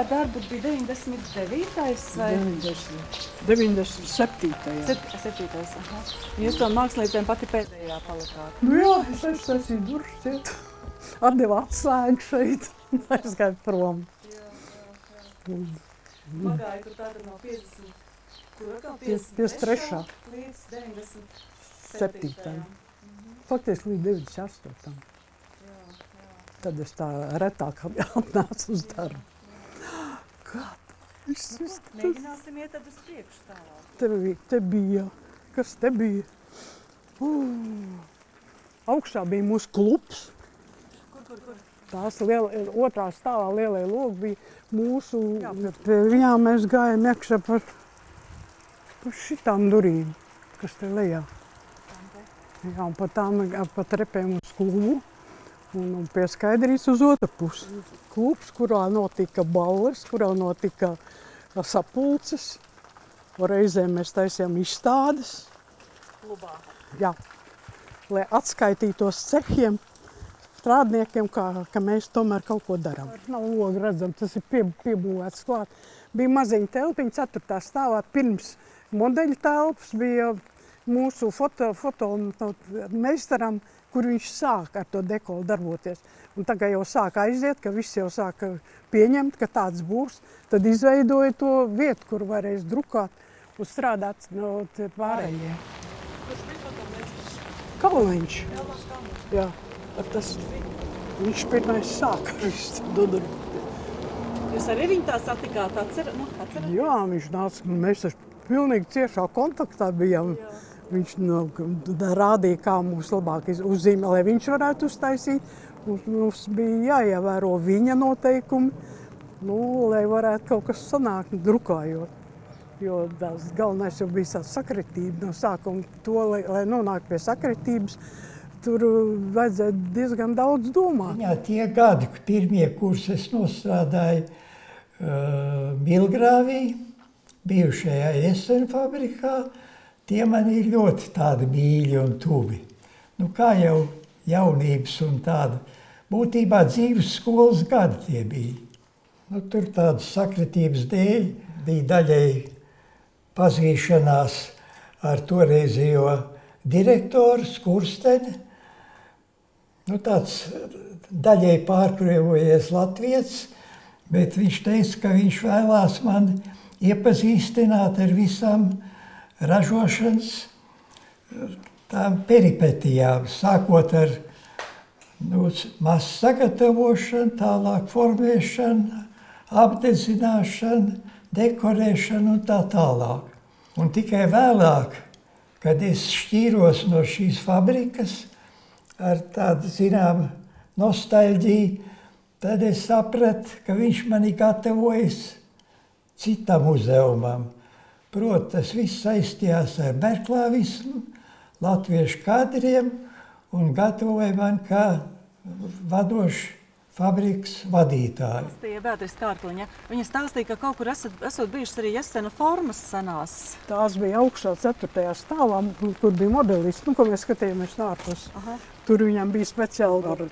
darbu bija 99. vai? 97. 7. Aha. Jūs to māksliniecēm pati pēdējā palikāt? Nu jā, es aiztaisīju durvis, iet. Atdeva atslēgu šeit, aizgāju prom. Pagāja, kur tātad no 50, kur atkal 53. līdz 97. Faktiski līdz 98. Tad es tā retāk atnācu uz darbu. Kā? Mēģināsim iet tad uz priekšu tālāk. Te bija, kas te bija? Augšā bija mūsu klubs. Kur? Tās otrā stāvā lielie logi bija mūsu, pie viņām mēs gājām iekšā par šitām durīm, kas te lejā. Jā, un pa trepēm uz klubu un pie Skaidrīs uz otru pusi. Klubs, kurā notika balles, kurā notika sapulces, un reizēm mēs taisījām izstādes. Klubā. Jā, lai atskaitītos cehiem, strādniekiem, ka mēs tomēr kaut ko darām. Nav logi redzam, tas ir piebūvēts klāt. Bija maziņa telpiņa 4. stāvā, pirms modeļu telpas bija mūsu foto meistaram, kur viņš sāka ar to dekolu darboties. Un tagad jau sāka aiziet, ka viss jau sāka pieņemt, ka tāds būs. Tad izveidoja to vietu, kur varēs drukāt un strādāt no pārējie. Kurš bija fotomeistars? Kalniņš. Jā, tas viņš pirmais sāka visu dudru. Jūs arī viņu tā satikāt, atcerat? Jā, viņš nāca, mēs taču pilnīgi ciešā kontaktā bijām. Viņš rādīja, kā mums labāk uzzīmē, lai viņš varētu uztaisīt. Mums bija jāievēro viņa noteikumi, lai varētu kaut kas sanākt drukājot. Jo tas galvenais jau bija tā sakritība no sākuma. To, lai nonāktu pie sakritības, tur vajadzēja diezgan daudz domāt. Jā, tie gadi, pirmie kursi es nostrādāju Milgrāvī, bijušajā Esena fabrikā, tie man ir ļoti tādi mīļi un tuvi. Nu, kā jau jaunības un tāda, būtībā dzīves skolas gadi tie bija. Nu, tur tādas sakritības dēļ bija daļēji pazīšanās ar toreizējo direktoru Skursteni. Nu, tāds daļēji pārkrievojies latvietis, bet viņš teica, ka viņš vēlās man iepazīstināt ar visam ražošanas tām peripetijām, sākot ar masas sagatavošanu, tālāk formēšanu, apdedzināšanu, dekorēšanu un tā tālāk. Un tikai vēlāk, kad es šķīros no šīs fabrikas ar tādu, zinām, nostalģiju, tad es sapratu, ka viņš mani gatavojas citam uzdevumam. Proti, tas viss saistījās ar berklāvismu, latviešu kadriem un gatavoja man kā vadošu fabrikas vadītāju. Beatrice Kārkliņa, viņa stāstīja, ka kaut kur esot bijušas arī Esena formas senās. Tās bija augšā 4. stāvā, kur bija modelis, ko mēs skatījāmies ārpus. Tur viņam bija speciāli ar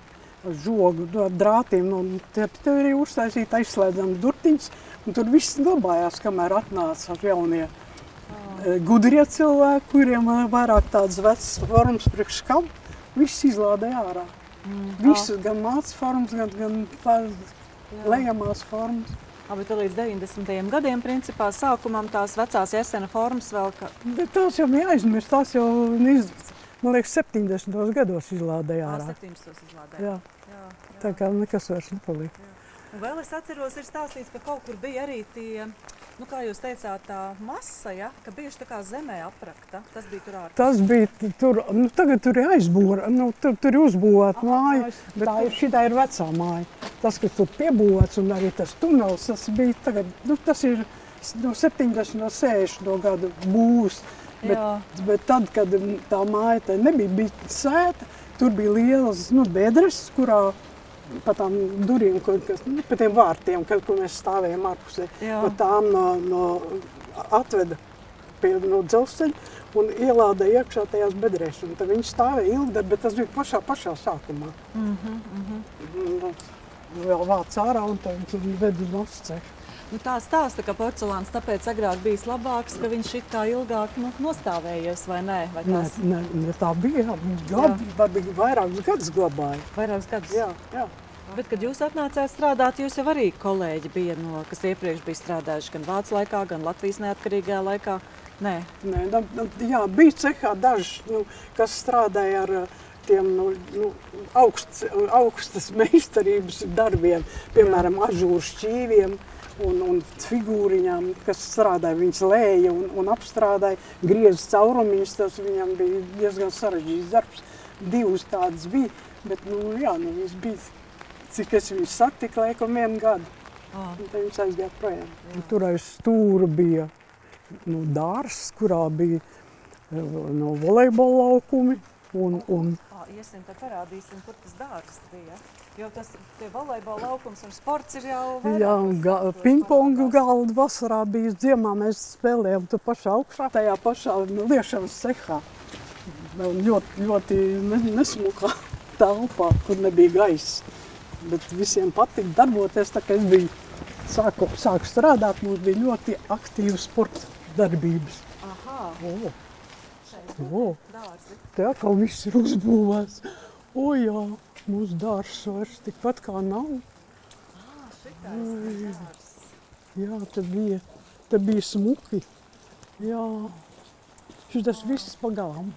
žogu, ar drātiem, un te arī uztaisīt aizslēdzams durtiņas. Un tur viss glabājās, kamēr atnāca jaunie gudrie cilvēki, kuriem vairāk tādas vecas formas priekš skam, viss izlādēja ārā. Visu, gan mācas formas, gan lejamās formas. Bet līdz 90. gadiem, principā, sākumam tās vecās Esena formas vēl ka... Bet tās jau jāizmirst, tās jau, man liekas, 70. gados izlādēja ārā. 70. izlādēja. Jā. Tā kā nekas vairs nepalika. Un vēl es atceros, ir stāstīts, ka kaut kur bija arī tie, kā jūs teicāt, tā masa, ja? Ka bijuši tā kā zemē aprakta. Tas bija tur ārpus. Tas bija tur, tagad tur ir aizbūra, tur ir uzbūvēta māja, bet šitā ir vecā māja. Tas, kas tur piebūvēts un arī tas tunels, tas bija tagad, tas ir no 70. un 60. gadu būvs. Bet tad, kad tā māja nebija sēta, tur bija lielas bedres, kurā pa tām durīm, pa tiem vārtiem, kur mēs stāvējam ārpusē, pa tām atveda no dzelzceļa un ielādēja iekšā tajās bedrēs. Un tad viņi stāvēja ilgi, bet tas bija pašā sākumā. Vēl vāc ārā un tad viņi ved uz masu ceļu. Nu, tā stāsta, ka porcelāns tāpēc agrāk bijis labāks, ka viņš it kā ilgāk nostāvējies, vai nē? Vai tās... Nē, tā bija vairākus gadus glabāja. Vairākus gadus? Jā. Bet, kad jūs atnācāt strādāt, jūs jau arī kolēģi bija, kas iepriekš bija strādājuši gan Vācu laikā, gan Latvijas neatkarīgajā laikā? Nē, jā, bija cehā daži, kas strādāja ar tiem augstas meistarības darbiem, piemēram, ažūru šķīviem un figūriņām, kas strādāja, viņas lēja un apstrādāja, grieza caurumiņas, tas viņam bija diezgan sarežģīts darbs. Divas tādas bija, bet, viņas bija, cik es viņus satiku, laikam 1 gadu. Un tad viņš aizgāja projām. Tur aiz stūra bija dārs, kurā bija volejbola laukumi un iesim, tad parādīsim, kur tas dārgs bija. Jo tie volejbola laukums un sports ir jau vairāk. Jā, pingpongu galdu vasarā bija ziemā, mēs spēlējām tu pašā augšā, tajā pašā liešanas cehā. Ļoti nesmukā telpā, kur nebija gaisa. Bet visiem patika darboties, tā kā es biju sāku strādāt, mums bija ļoti aktīvas sporta darbības. Aha. Dārzi. Te atkal viss ir uzbūvēts. Jā, mūsu dārs vairs tikpat kā nav. Šitais dārs. Jā, te bija smuki. Jā, šitas viss pagalām.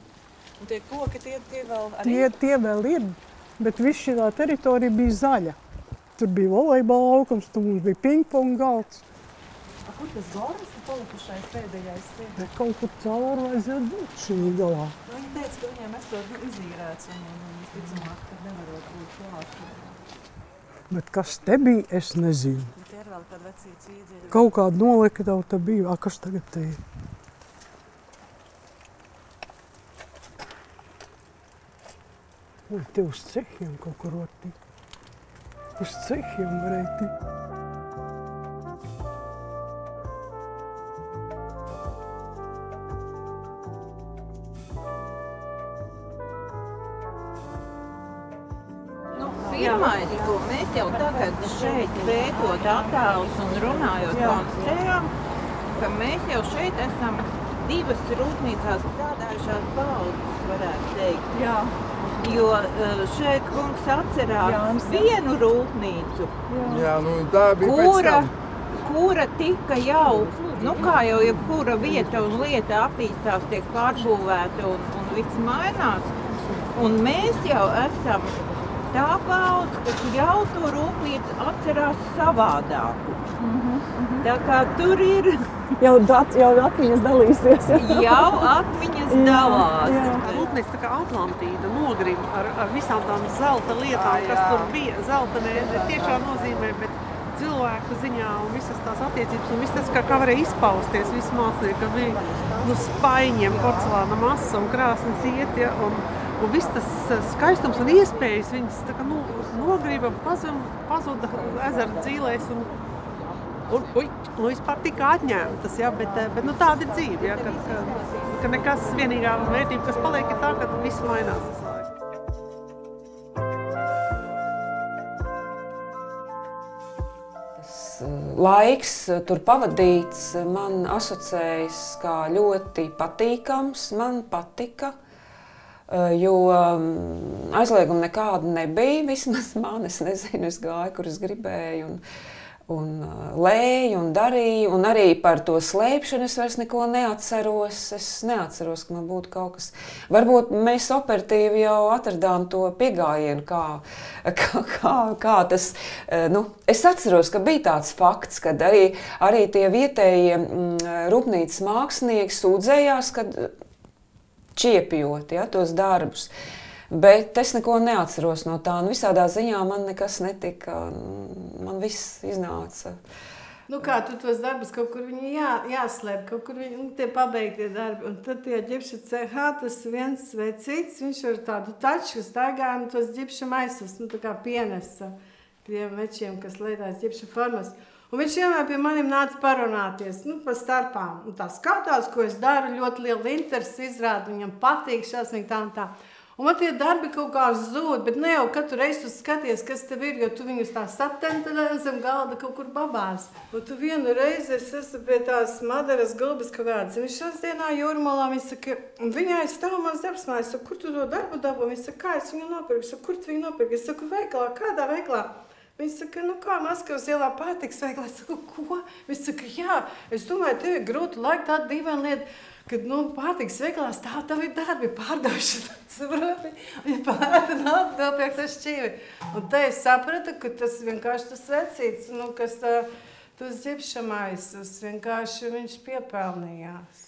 Un tie koki, tie vēl arī? Tie vēl ir, bet viss šī teritorija bija zaļa. Tur bija volejbola laukums, tur mums bija pingpong galds. Kur tas gorns palikušais pēdējais ir? Kaut kur cauri vajadzētu būt šī galā. Viņi teica, ka viņiem esot izīrēts un visticamāk, ka nevarot būt klāt. Bet kas te bija, es nezinu. Tie ir vēl kādi vecīts ieģeļi. Kaut kāda nolekta te bija. Kas tagad te ir? Te uz cehiem kaut kur var tikt. Uz cehiem varēja tikt. Pirmais, ko mēs jau tagad šeit pētot attēlus un runājot konstatējām, ka mēs jau šeit esam 2 rūpnīcās strādājušās paudzes, varētu teikt. Jā. Jo šeit kungs atcerās vienu rūpnīcu, tā bija kura tika jau, kā jau jebkura vieta un lieta attīstās, tiek pārbūvēta un viss mainās. Un mēs jau esam tā paudze, kas jau to rūpnīcu atcerās savādāku. Tā kā tur ir... Jau atmiņas dalīsies. Jau atmiņas dalās. Rūpnīca tā kā Atlantīda nogrima ar visām tām zelta lietām, kas tur bija. Zelta ne tiešā nozīmē, bet cilvēku ziņā un visas tās attiecības un viss tas, kā varēja izpausties, viss mākslinieki, ka bija spaiņiem, porcelāna masa un krāsnes iet, un viss tas skaistums un iespējas viņas tā kā nogrība, pazuda ezera dzīlēs un vispār tika atņemtas, bet tāda ir dzīve, ka nekas vienīgā vērtība, kas paliek, ir tā, ka viss mainās. Laiks tur pavadīts man asociējas kā ļoti patīkams, man patika, jo aizlieguma nekāda nebija, vismaz man, es nezinu, es gāju, kur es gribēju un lēju un darīju, un arī par to slēpšanu es vairs neko neatceros. Es neatceros, ka man būtu kaut kas. Varbūt mēs operatīvi jau atradām to piegājienu, kā tas, es atceros, ka bija tāds fakts, kad arī tie vietējie rūpnīcas mākslinieki sūdzējās, kad čiepjot, tos darbus. Bet es neko neatceros no tā. Visādā ziņā man nekas netika. Man viss iznāca. Kā tu tos darbus kaut kur viņi jāslēp, kaut kur viņi tie pabeigtie darbi. Un tad tie ģipša cehā, tas viens vai cits, viņš ar tādu taču staigā un tos ģipša maisas, tā kā pienesa tiem večiem, kas lietās ģipša formas. Un viņš vienmēr pie maniem nāca parunāties, pa starpām. Un tā skatās, ko es daru, ļoti liela interesi izrāda, viņam patīk šausmīgi tā un tā. Un man tie darbi kaut kā zūd, bet ne jau katru reizi tu skaties, kas tev ir, jo tu viņus tā satentelē un zem galda kaut kur babās. Un tu vienu reizi esmu pie tās Madaras Gulbas kaut kādas. Viņš šodien Jūrmalā, viņš saka, un viņai stāv mans darbs mājās. Es saku, kur tu to darbu dabū? Viņš saka, kā es viņu nopirku? Es saku, kur tu viņu nopirku? Es saku, veiklā, kādā veiklā? Viņš saka, nu kā Maskavas ielā pārtiks veiklā? Es saku, ko? Viņš saka, jā, es domāju, tev ir grūti laik tāda dīvaina lieta. Kad pārtiks veiklā stāv tavi darbi, pārdošana, saproti, un pārēta nav nopirkt ar šķīvi. Un te es sapratu, ka tas vienkārši tas vecīts, kas tas ģipšamais, vienkārši viņš piepelnījās.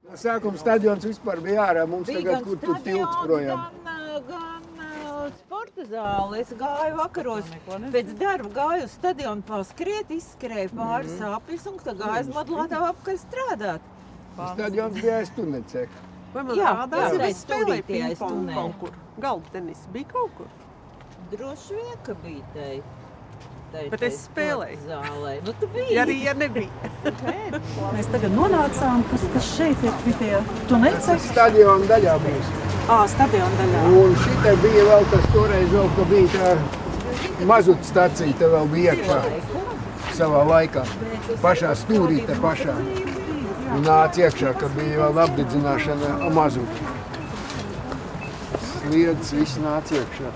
No sākuma stadions vispār bija ārā, mums tagad, kur tu tilts projām. Gan sporta zāle, es gāju vakaros, pēc darba gāju uz stadionu paskriet, izskrēju pāris apļus un tad gāju uz modulātā apkaļ strādāt. Stadions bija aiz tuneceka. Vai man rādās, ja es spēlēju pingpongu kaut kur? Galda tenis bija kaut kur? Droši vien, ka bija tai. Bet es spēlēju. Zālē. Nu, tu biji. Ja nebija. Mēs tagad nonācām, kas šeit ir pie tie tuneceki. Stadiona daļā būs. Stadiona daļā. Un šitai bija vēl tas toreiz vēl, ka bija tā mazuta stacija, te vēl bija iekšā savā laikā. Pašā stūrī te pašā. Un nāca iekšā, ka bija vēl apdedzināšana mazuta. Sliedz, viss nāca iekšā.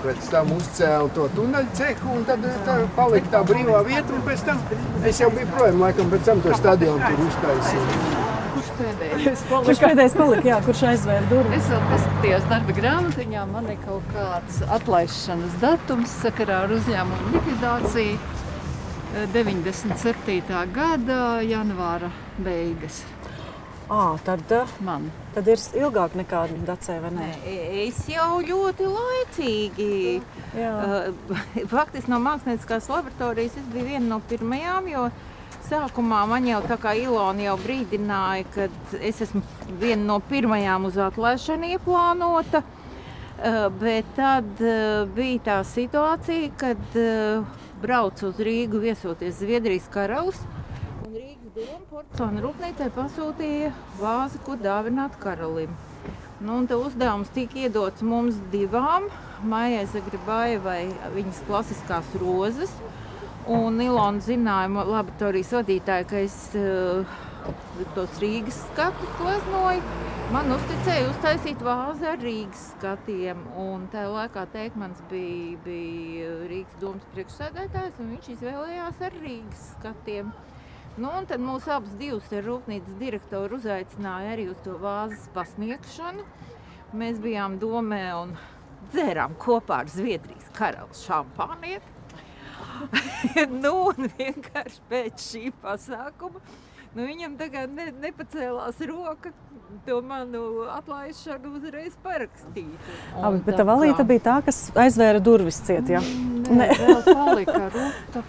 Pēc tam uzcēla to tuneļu cehu un tad palika tā brīvā vieta un pēc tam es jau biju projām laikam, pēc tam to stadionu tur uztaisīju. Kurš pēdējais palika? Kurš pēdējais palika, jā, kurš aizvēra durvis? Es vēl paskatījos darba grāmatiņā, man ir kaut kāds atlaišanas datums sakarā ar uzņēmumu likvidāciju 97. gada janvāra beigas. Tad ir ilgāk nekā Dacē, vai ne? Es jau ļoti laicīgi. Faktiski no mākslinieckās laboratorijas es biju viena no pirmajām, jo sākumā man jau tā kā Ilona jau brīdināja, kad es esmu viena no pirmajām uz atlaišanu ieplānota. Bet tad bija tā situācija, kad braucu uz Rīgu viesoties Zviedrijas karalis. Un Rīgas doma porcelāna rūpnīcai pasūtīja vāzi, ko dāvināt karalim. Un te uzdevums tika iedots mums divām, Maijai Zagrebājevai viņas klasiskās rozes. Un Ilona zināja, laboratorijas vadītāja, ka es tos Rīgas skatus gleznoju. Man uzticēja uztaisīt vāzi ar Rīgas skatiem. Un tajā laikā Teikmans bija Rīgas domas priekšsēdētājs, un viņš izvēlējās ar Rīgas skatiem. Un tad mūs abas divas rūpnīcas direktori uzaicināja arī uz to vāzes pasniegšanu. Mēs bijām domē un dzērām kopā ar Zviedrijas karalis šampānieti. Un vienkārši pēc šī pasākuma viņam tagad nepacēlās roka to manu atlaišanu uzreiz parakstīt. Bet tā Valīta bija tā, kas aizvēra durvis ciet, jā? Nē, vēl palika Ruta,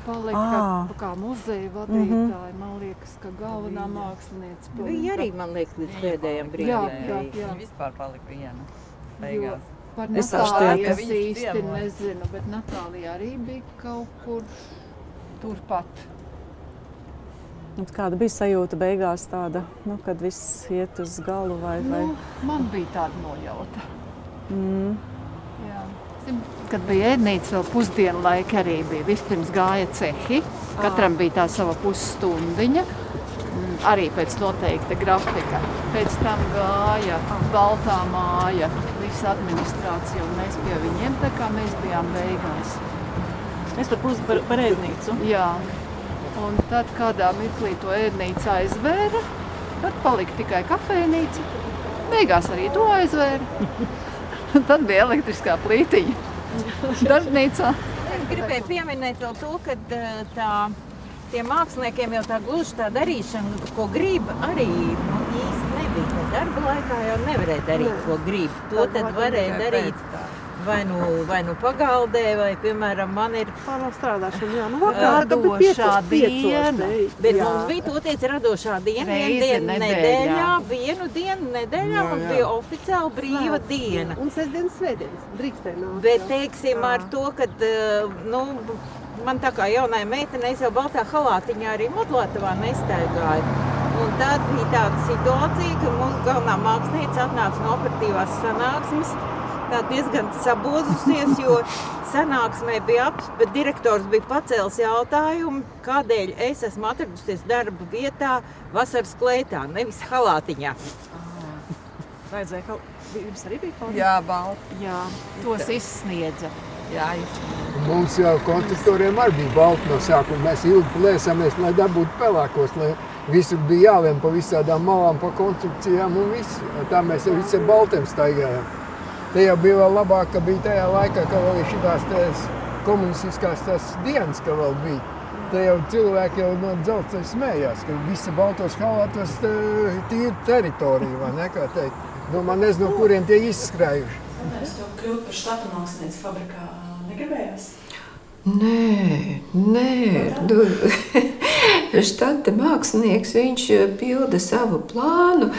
kā muzeja vadītāja. Man liekas, ka galvenā mākslinieca palika. Viņa arī, man liekas, līdz pēdējiem brīdiem. Jā. Vispār palika viena beigās. Par Natāliju es īsti nezinu, bet Natālija arī bija kaut kur turpat. Kāda bija sajūta beigās tāda, kad viss iet uz galu vai? Man bija tāda nojauta. Jā. Kad bija ēdnīca, vēl pusdienu laika arī bija. Vispirms gāja cehi, katram bija tā sava pusstundiņa, arī pēc noteikta grafika. Pēc tam gāja baltā māja, visa administrācija, un mēs pie viņiem, tā kā mēs bijām beigās. Es par ēdnīcu? Jā. Un tad kādā mirklī to ēdnīcu aizvēra, tad palika tikai kafejnīca. Beigās arī to aizvēra. Tad bija elektriskā plītiņa darbnīcā. Es gribēju pieminēt vēl to, ka tiem māksliniekiem jau tā gluži tā darīšana, ko grib, arī īsti nebija. Darba laikā jau nevarēja darīt, ko grib. To tad varēja darīt vai nu pagaldē, vai, piemēram, man ir strādāšana, radošā diena. Bet mums bija toties radošā diena, vienu dienu nedēļā mums bija oficiāli brīva diena. Un sestdienas, svētdienas drīkstēja nākt. Bet, teiksim, ar to, kad, man tā kā jaunai meitenei, es jau baltā halātiņā arī modulātavā nestaigāju. Un tad bija tāda situācija, ka mūsu galvenā mākslinieca atnāca no operatīvās sanāksmes, tā diezgan sabozusies, jo sanāksmē bija bet direktors bija pacēlis jautājumu, kādēļ es esmu atradusies darba vietā vasaras kleitā, nevis halātiņā. Vajadzēja kaut... Jums arī bija kaut? Jā, balti. Jā, tos izsniedza. Jā, Mums jau konstruktoriem arī bija balti no sākuma. Mēs ilgi plēsāmies, lai dabūtu pelēkos, lai visur bija jālien pa visādām malām, pa konstrukcijām un viss. Tā mēs jau visi ar baltiem staigājām. Te jau bija vēl labāk, ka bija tajā laikā, ka vēl šitās tās komunistiskās tās dienas, ka vēl bija. Te jau cilvēki jau no dzelzceļa smējās, ka visi baltos halātos tīra teritorija, vai ne, kā teikt. Man nezinu, kuriem tie izskrējuši. Es to kļūt par štata mākslinieces fabrikā negribējās? Nē. Štata mākslinieks, viņš pilda savu plānu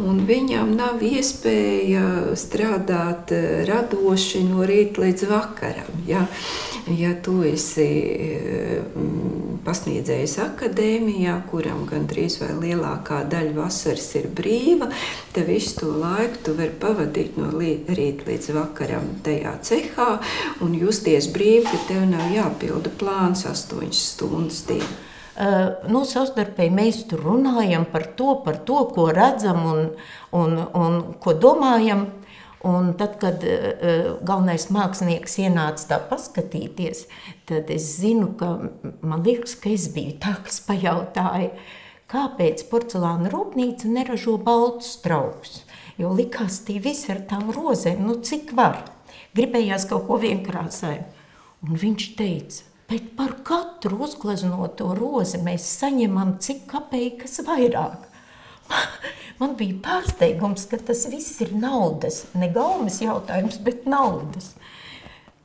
un viņam nav iespēja strādāt radoši no rīta līdz vakaram. Ja tu esi pasniedzējis akadēmijā, kuram gandrīz vai lielākā daļa vasaras ir brīva, tad visu to laiku tu vari pavadīt no rīta līdz vakaram tajā cehā un justies brīvi, ka tev nav jāpilda plāns 8 stundas dienu. Savstarpēji mēs tur runājam par to, ko redzam un ko domājam. Un tad, kad galvenais mākslinieks ienāca tā paskatīties, tad es zinu, ka man liekas, ka es biju tā, kas pajautāja, kāpēc porcelāna rūpnīca neražo baltus traukus. Jo likās tie visi ar tām rozēm, cik var. Gribējās kaut ko vienkrāsājumu. Un viņš teica, bet par katru uzgleznoto rozi mēs saņemam cik kapeikas vairāk. Man bija pārsteigums, ka tas viss ir naudas. Ne gaumes jautājums, bet naudas.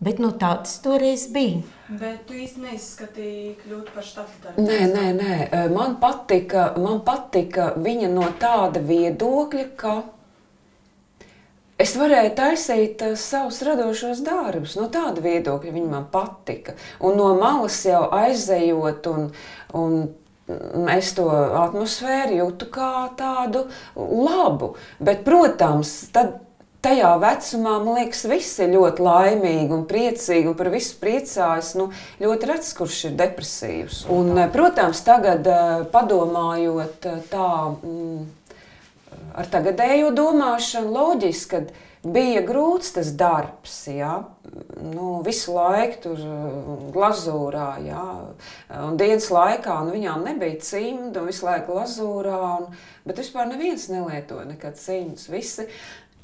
Bet tāds toreiz bija. Bet tu īsti neizskatīji kļūt par štata darbu? Nē. Man patika viņa no tāda viedokļa, ka es varēju taisīt savus radošos darbus. No tāda viedokļa viņa man patika. Un no malas jau aizejot un es to atmosfēru jūtu kā tādu labu. Bet, protams, tajā vecumā, man liekas, viss ir ļoti laimīgi un priecīgi un par visu priecājas. Ļoti redz, kurš ir depresīvs. Un, protams, tagad padomājot tā ar tagadējo domāšanu, loģiski, kad bija grūts tas darbs, visu laiku tur glazūrā, un dienas laikā viņām nebija cimdu, un visu laiku glazūrā, bet vispār neviens nelietoja nekad cimdus, visi.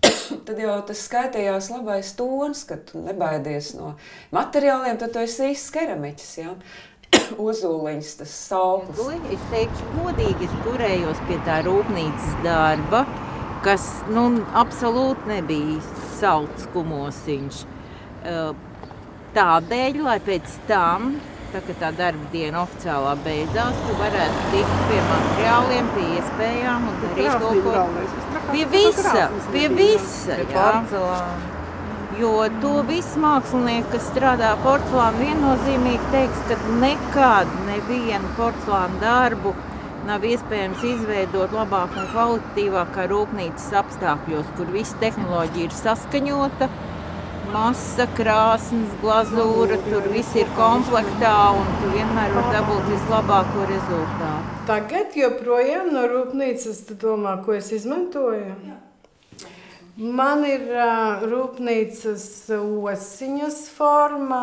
Tad jau tas skaitījās labais tons, kad tu nebaidies no materiāliem, tad tu esi īsts keramiķis, Ozoliņas, tas sauklis. Es teikšu godīgi, es turējos pie tā rūpnīcas darba, kas absolūti nebija salds kumosiņš. Tādēļ, lai pēc tam, kad tā darba diena oficiālā beidzās, tu varētu tikt pie materiāliem, pie iespējām un darīt kaut ko. Pie visa, Jo to visi mākslinieki, kas strādā porcelānu, viennozīmīgi teiks, ka nekad nevienu porcelānu darbu nav iespējams izveidot labāk un kvalitatīvāk kā rūpnīcas apstākļos, kur visa tehnoloģija ir saskaņota, masa, krāsnes, glazūra, tur viss ir komplektā un tu vienmēr var dabūt vislabāko rezultātu. Tagad joprojām no rūpnīcas tu domā, ko es izmantoju? Man ir rūpnīcas osiņas forma.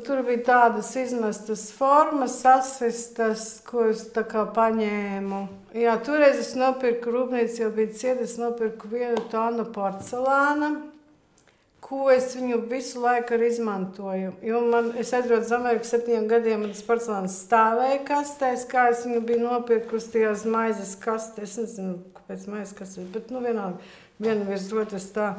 Tur bija tādas izmestas formas, sasistas, ko es tā kā paņēmu. Jā, toreiz es nopirku, rūpnīca jau bija cieta, es nopirku 1 tonu porcelāna, ko es viņu visu laiku arī izmantoju. Jo es aizbraucu Ameriku 7 gadiem, un tas porcelāns stāvēja kastēs, kā es viņu biju nopirkusi tajās maizes kastēs. Es nezinu, kāpēc maizes kastēs, bet vienalga. Viena virs otras tā.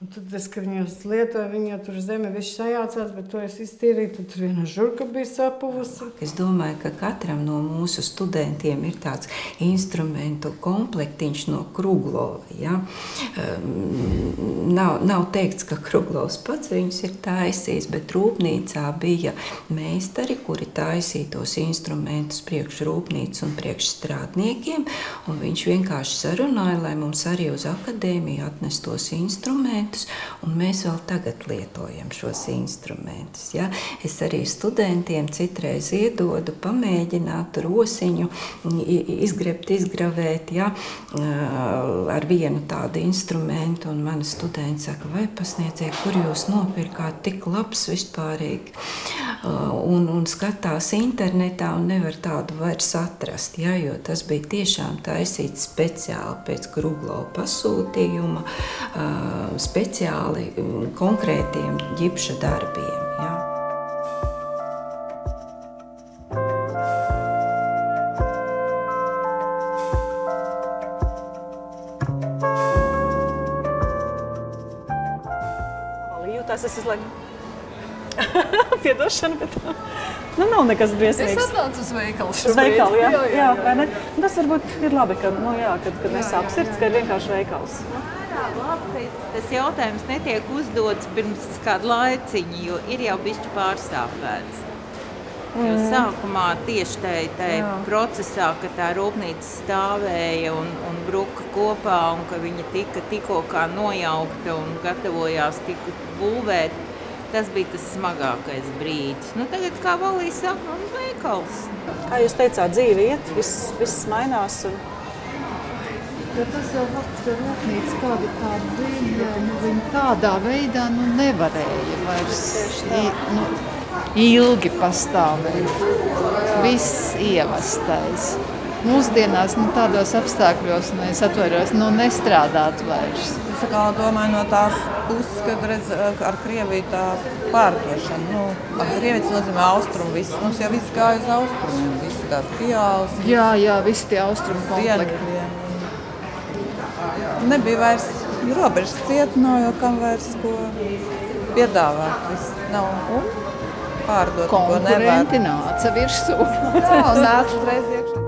Un tad es, ka viņos lietoju, viņi jau tur zeme viss sajācās, bet to es iztīrīju, tad tur viena žurka bija sapuvusi. Es domāju, ka katram no mūsu studentiem ir tāds instrumentu komplektiņš no Kruglova. Ja? Nav teikts, ka Kruglovs pats viņus ir taisījis, bet rūpnīcā bija meistari, kuri taisīja tos instrumentus priekš rūpnīcas un priekš strādniekiem, un viņš vienkārši sarunāja, lai mums arī uz akadēmiju atnest tos instrumentus, un mēs vēl tagad lietojam šos instrumentus. Ja? Es arī studentiem citreiz iedodu pamēģināt rosiņu, izgrebt, izgravēt, ja? Ar vienu tādu instrumentu, un mani studenti saka, vai pasniedziet, kur jūs nopirkāt tik labs vispārīgi, un skatās internetā un nevar tādu vairs atrast, ja? Jo tas bija tiešām taisīts speciāli pēc Kruglova pasūtījuma, speciāli konkrētiem ģipša darbiem. Ja? Jūtās es laiku piedošana, bet nav nekas briesmīgs. Es atnācu uz veikalu šobrīd. Uz veikalu, jā, vai ne? Tas varbūt ir labi, kad nesāp sirds, ka ir vienkārši veikals. Labi, tas jautājums netiek uzdots pirms kādu laiciņu, jo ir jau bišķi pārsāpēts. Jo sākumā tieši tajā procesā, ka tā rūpnīca stāvēja un bruka kopā, un ka viņa tikko kā nojaukta un gatavojās tiku būvēt, tas bija tas smagākais brīdis. Tagad, kā Valija saka, veikals. Kā jūs teicāt, dzīve iet, viss mainās. Jo tas jau fakts, ka rūpnīca kāda tāda bija, viņa tādā veidā nevarēja vairs ilgi pastāvēt. Viss ievastais. Mūsdienās tādos apstākļos, es atvaros, nestrādāt vairs. Es domāju no tās puses, kad redz ar Krieviju tā pārdošana. Ar Krievijas nozīmē austrumu viss. Mums jau viss gāja uz austrumu. Viss tās pieaugs. Jā, visi tie austrumu komplekti. Nebija vairs robežas ciet, jo kam vairs ko piedāvāt. Viss nav pārdot, ko nevar. Konkurenti nāca virsū. Nāca reiz iekšā.